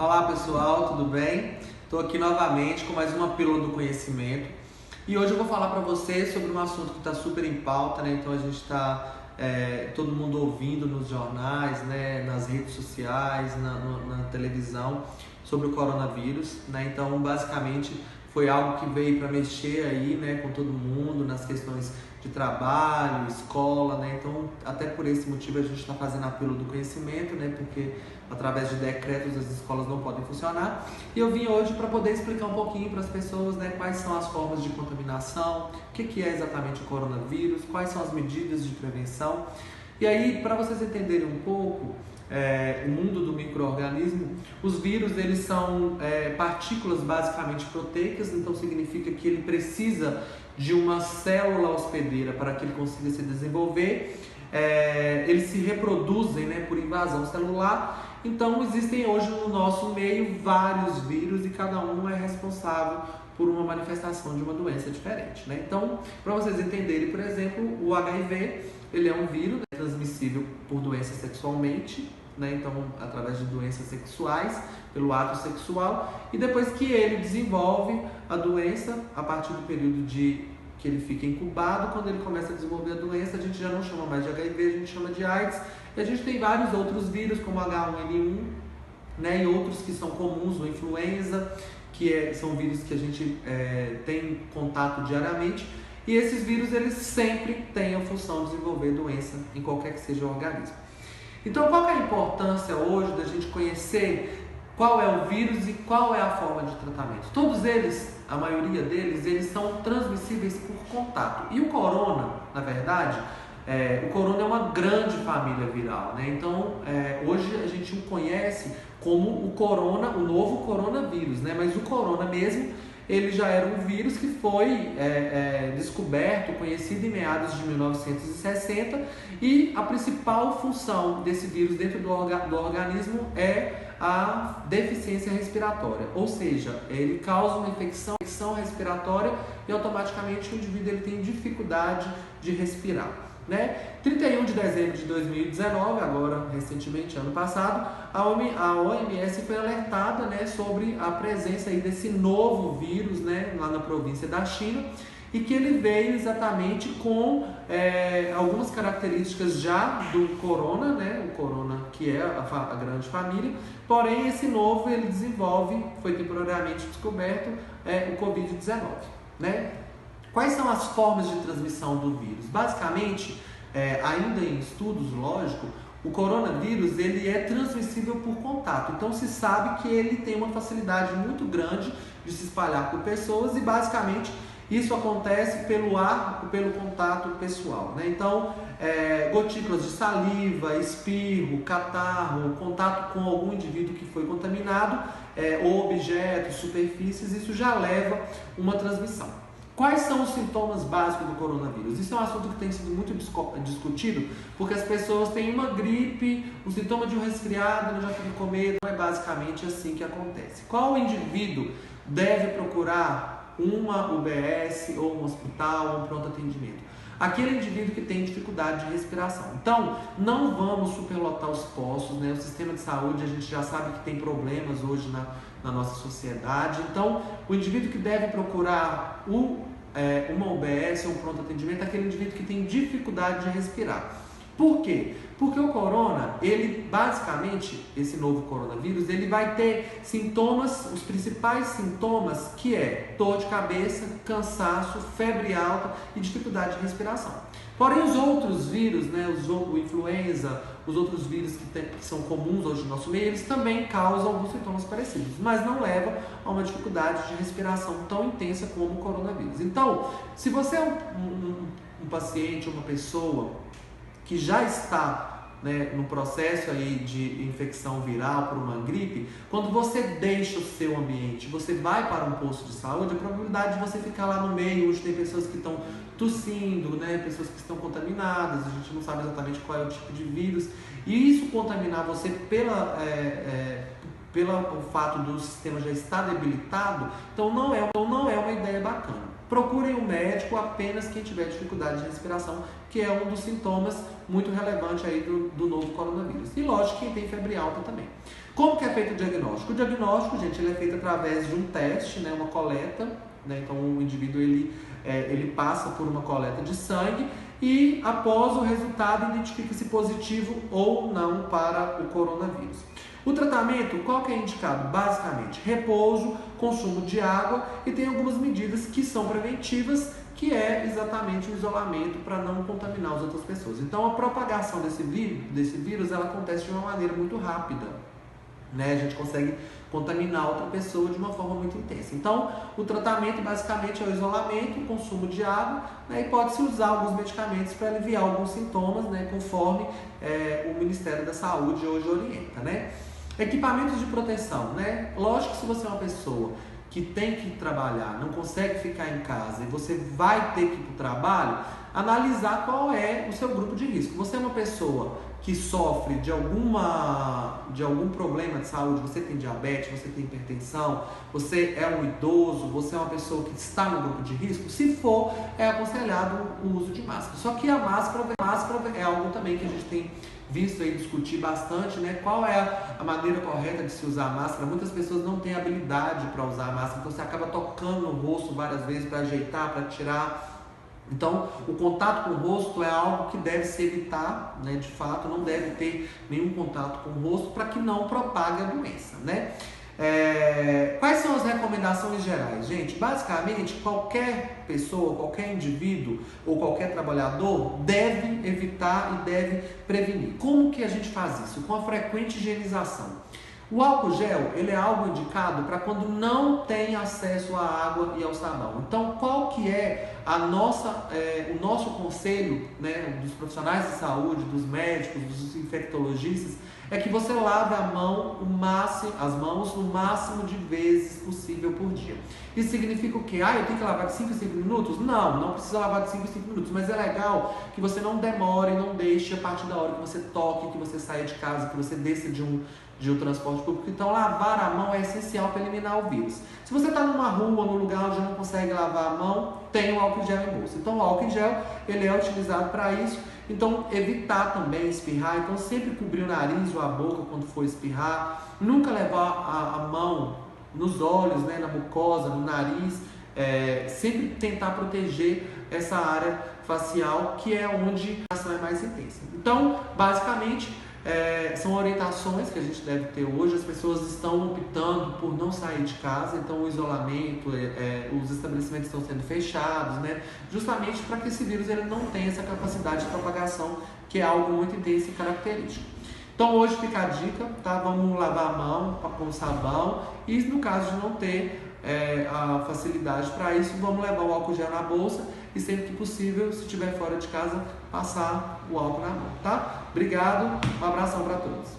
Olá pessoal, tudo bem? Estou aqui novamente com mais uma pílula do conhecimento e hoje eu vou falar para vocês sobre um assunto que está super em pauta, né? Então a gente está todo mundo ouvindo nos jornais, né? Nas redes sociais, na televisão sobre o coronavírus, né? Então basicamente foi algo que veio para mexer aí, né, com todo mundo nas questões de trabalho, escola, né? Então, até por esse motivo a gente está fazendo a pílula do conhecimento, né? Porque através de decretos as escolas não podem funcionar. E eu vim hoje para poder explicar um pouquinho para as pessoas, né, quais são as formas de contaminação, o que é exatamente o coronavírus, quais são as medidas de prevenção. E aí, para vocês entenderem um pouco o mundo do micro-organismo, os vírus eles são partículas basicamente proteicas, então significa que ele precisa de uma célula hospedeira para que ele consiga se desenvolver. Eles se reproduzem, né, por invasão celular. Então existem hoje no nosso meio vários vírus e cada um é responsável por uma manifestação de uma doença diferente, né? Então, para vocês entenderem, por exemplo, o HIV ele é um vírus, né, transmissível por doença sexualmente, né? Então, através de doenças sexuais, pelo ato sexual, e depois que ele desenvolve a doença, a partir do período que ele fica incubado, quando ele começa a desenvolver a doença, a gente já não chama mais de HIV, a gente chama de AIDS, e a gente tem vários outros vírus, como H1N1, né, e outros que são comuns, o influenza, são vírus que a gente tem contato diariamente, e esses vírus eles sempre têm a função de desenvolver doença em qualquer que seja o organismo. Então, qual que é a importância hoje da gente conhecer qual é o vírus e qual é a forma de tratamento? Todos eles, a maioria deles, eles são transmissíveis por contato. E o corona, na verdade, o corona é uma grande família viral, né? Então, hoje a gente o conhece como o corona, o novo coronavírus, né? Mas o corona mesmo, ele já era um vírus que foi descoberto, conhecido em meados de 1960, e a principal função desse vírus dentro do organismo é a deficiência respiratória, ou seja, ele causa uma infecção respiratória e automaticamente o indivíduo ele tem dificuldade de respirar, né? 31 de dezembro de 2019, agora recentemente, ano passado, a OMS foi alertada, né, sobre a presença aí desse novo vírus, né, lá na província da China, e que ele veio exatamente com algumas características já do corona, né, o corona que é a grande família, porém esse novo ele desenvolve, foi temporariamente descoberto, o Covid-19, né? Quais são as formas de transmissão do vírus? Basicamente, ainda em estudos, lógico, o coronavírus ele é transmissível por contato. Então se sabe que ele tem uma facilidade muito grande de se espalhar por pessoas e basicamente isso acontece pelo ar, pelo contato pessoal, né? Então, gotículas de saliva, espirro, catarro, contato com algum indivíduo que foi contaminado, ou objetos, superfícies, isso já leva uma transmissão. Quais são os sintomas básicos do coronavírus? Isso é um assunto que tem sido muito discutido, porque as pessoas têm uma gripe, um sintoma de um resfriado, já ficam com medo. Não é basicamente assim que acontece. Qual indivíduo deve procurar uma UBS ou um hospital, um pronto atendimento? Aquele indivíduo que tem dificuldade de respiração. Então, não vamos superlotar os postos, né? O sistema de saúde, a gente já sabe que tem problemas hoje na nossa sociedade. Então, o indivíduo que deve procurar uma UBS ou um pronto atendimento é aquele indivíduo que tem dificuldade de respirar. Por quê? Porque o corona, ele basicamente, esse novo coronavírus, ele vai ter sintomas, os principais sintomas que é dor de cabeça, cansaço, febre alta e dificuldade de respiração. Porém, os outros vírus, né, o influenza, os outros vírus que são comuns hoje no nosso meio, eles também causam alguns sintomas parecidos, mas não levam a uma dificuldade de respiração tão intensa como o coronavírus. Então, se você é um paciente, uma pessoa que já está, né, no processo aí de infecção viral por uma gripe, quando você deixa o seu ambiente, você vai para um posto de saúde, a probabilidade de você ficar lá no meio, onde tem pessoas que estão tossindo, né, pessoas que estão contaminadas, a gente não sabe exatamente qual é o tipo de vírus, e isso contaminar você pelo fato do sistema já estar debilitado, então não é uma ideia bacana. Procurem um médico apenas quem tiver dificuldade de respiração, que é um dos sintomas muito relevantes aí do novo coronavírus. E lógico, quem tem febre alta também. Como que é feito o diagnóstico? O diagnóstico, gente, ele é feito através de um teste, né, uma coleta, né, então o indivíduo ele passa por uma coleta de sangue e após o resultado identifica-se positivo ou não para o coronavírus. O tratamento, qual que é indicado? Basicamente, repouso, consumo de água e tem algumas medidas que são preventivas, que é exatamente o isolamento para não contaminar as outras pessoas. Então, a propagação desse vírus ela acontece de uma maneira muito rápida, né? A gente consegue contaminar outra pessoa de uma forma muito intensa. Então, o tratamento basicamente é o isolamento, o consumo de água, né? E pode-se usar alguns medicamentos para aliviar alguns sintomas, né? Conforme o Ministério da Saúde hoje orienta, né? Equipamentos de proteção, né? Lógico que se você é uma pessoa que tem que trabalhar, não consegue ficar em casa e você vai ter que ir para o trabalho, analisar qual é o seu grupo de risco. Você é uma pessoa que sofre de algum problema de saúde, você tem diabetes, você tem hipertensão, você é um idoso, você é uma pessoa que está no grupo de risco, se for, é aconselhado o uso de máscara. Só que a máscara é algo também que a gente tem visto aí discutir bastante, né? Qual é a maneira correta de se usar a máscara? Muitas pessoas não têm habilidade para usar a máscara, então você acaba tocando no rosto várias vezes para ajeitar, para tirar. Então, o contato com o rosto é algo que deve se evitar, né? De fato, não deve ter nenhum contato com o rosto para que não propague a doença, né? Quais são as recomendações gerais? Gente, basicamente, qualquer pessoa, qualquer indivíduo ou qualquer trabalhador deve evitar e deve prevenir. Como que a gente faz isso? Com a frequente higienização. O álcool gel, ele é algo indicado para quando não tem acesso à água e ao sabão. Então, qual que é o nosso conselho, né, dos profissionais de saúde, dos médicos, dos infectologistas, é que você lave as mãos no máximo de vezes possível por dia. Isso significa o quê? Eu tenho que lavar de 5 em 5 minutos? Não precisa lavar de 5 em 5 minutos, mas é legal que você não demore, não deixe a partir da hora que você toque, que você saia de casa, que você desça de um transporte público. Então, lavar a mão é essencial para eliminar o vírus. Se você está numa rua, num lugar onde não consegue lavar a mão, tem o álcool gel em bolsa. Então, o álcool gel, ele é utilizado para isso. Então, evitar também espirrar. Então, sempre cobrir o nariz ou a boca quando for espirrar. Nunca levar a mão nos olhos, né, na mucosa, no nariz. Sempre tentar proteger essa área facial, que é onde a ação é mais intensa. Então, basicamente, são orientações que a gente deve ter hoje. As pessoas estão optando por não sair de casa, então o isolamento, os estabelecimentos estão sendo fechados, né? Justamente para que esse vírus ele não tenha essa capacidade de propagação, que é algo muito intenso e característico. Então hoje fica a dica, tá? Vamos lavar a mão com sabão e no caso de não ter a facilidade para isso, vamos levar o álcool gel na bolsa e sempre que possível, se estiver fora de casa, passar o álcool na mão, tá? Obrigado, um abração para todos.